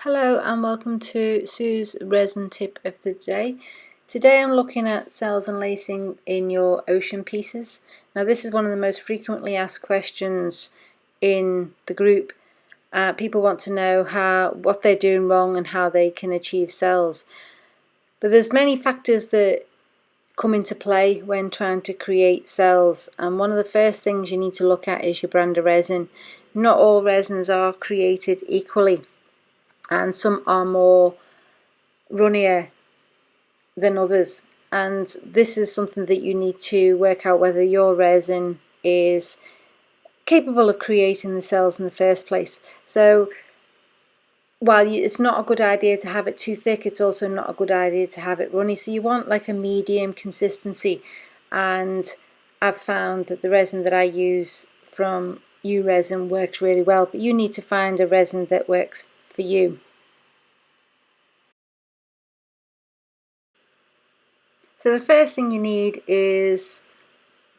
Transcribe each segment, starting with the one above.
Hello and welcome to Sue's resin tip of the day. Today I'm looking at cells and lacing in your ocean pieces. Now this is one of the most frequently asked questions in the group. People want to know what they're doing wrong and how they can achieve cells. But there's many factors that come into play when trying to create cells, and one of the first things you need to look at is your brand of resin. Not all resins are created equally, and some are more runnier than others, and this is something that you need to work out whether your resin is capable of creating the cells in the first place. So while it's not a good idea to have it too thick, it's also not a good idea to have it runny, so you want like a medium consistency. And I've found that the resin that I use from U-Resin works really well, but you need to find a resin that works for you. So the first thing you need is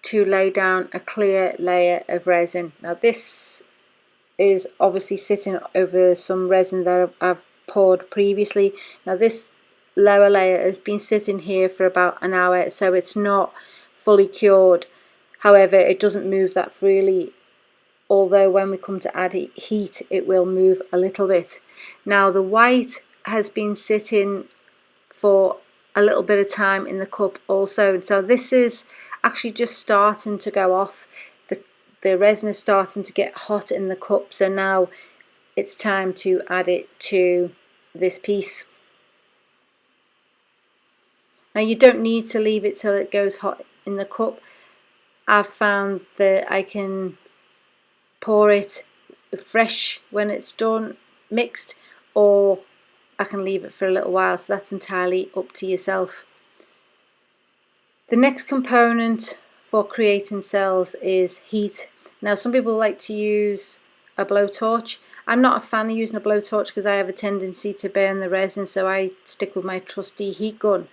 to lay down a clear layer of resin. Now this is obviously sitting over some resin that I've poured previously. Now this lower layer has been sitting here for about an hour, so it's not fully cured. However, it doesn't move that freely, although when we come to add heat it will move a little bit. Now the white has been sitting for a little bit of time in the cup also, so this is actually just starting to go off. The resin is starting to get hot in the cup, so now it's time to add it to this piece. Now you don't need to leave it till it goes hot in the cup. I've found that I can pour it fresh when it's done mixed, or I can leave it for a little while, so that's entirely up to yourself. The next component for creating cells is heat. Now some people like to use a blowtorch. I'm not a fan of using a blowtorch because I have a tendency to burn the resin, so I stick with my trusty heat gun.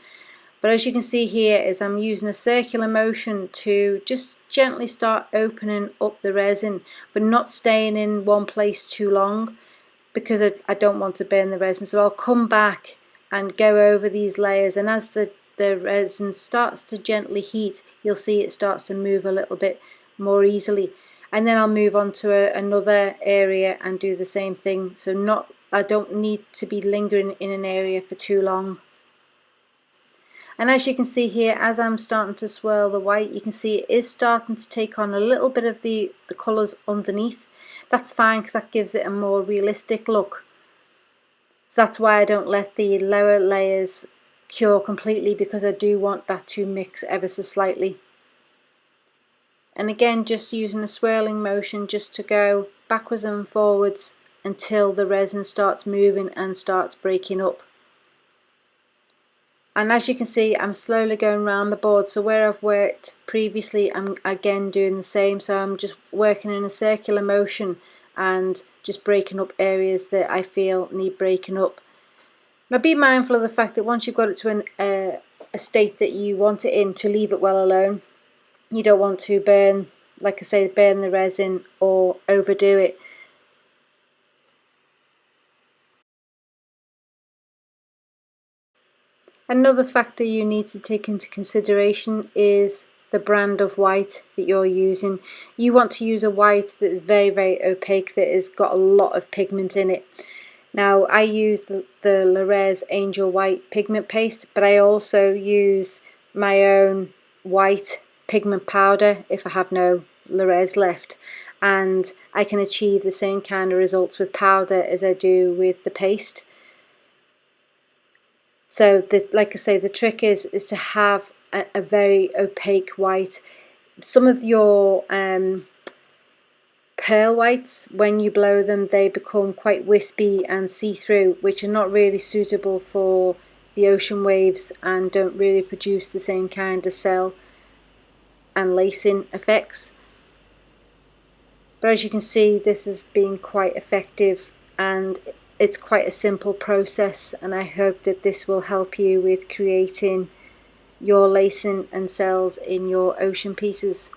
But as you can see here, is I'm using a circular motion to just gently start opening up the resin, but not staying in one place too long, because I don't want to burn the resin. So I'll come back and go over these layers, and as the resin starts to gently heat, you'll see it starts to move a little bit more easily, and then I'll move on to another area and do the same thing. So I don't need to be lingering in an area for too long. And as you can see here, as I'm starting to swirl the white, you can see it is starting to take on a little bit of the colours underneath. That's fine because that gives it a more realistic look. So that's why I don't let the lower layers cure completely, because I do want that to mix ever so slightly. And again, just using a swirling motion just to go backwards and forwards until the resin starts moving and starts breaking up. And as you can see, I'm slowly going around the board, so where I've worked previously I'm again doing the same. So I'm just working in a circular motion and just breaking up areas that I feel need breaking up. Now be mindful of the fact that once you've got it to a state that you want it in, to leave it well alone. You don't want to burn, like I say, burn the resin or overdo it. Another factor you need to take into consideration is the brand of white that you're using. You want to use a white that is very, very opaque, that has got a lot of pigment in it. Now I use the Laraise Angel White pigment paste, but I also use my own white pigment powder if I have no Laraise left, and I can achieve the same kind of results with powder as I do with the paste. So like I say, the trick is to have a very opaque white. Some of your pearl whites, when you blow them, they become quite wispy and see-through, which are not really suitable for the ocean waves and don't really produce the same kind of cell and lacing effects. But as you can see, this has been quite effective, and it's quite a simple process, and I hope that this will help you with creating your lacing and cells in your ocean pieces.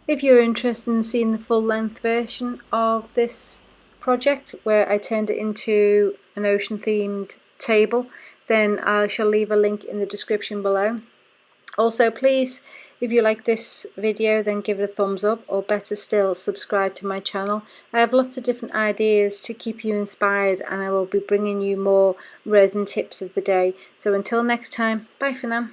If you're interested in seeing the full length version of this project where I turned it into an ocean themed table, then I shall leave a link in the description below. Also, please, if you like this video, then give it a thumbs up, or better still, subscribe to my channel. I have lots of different ideas to keep you inspired, and I will be bringing you more resin tips of the day. So until next time, bye for now.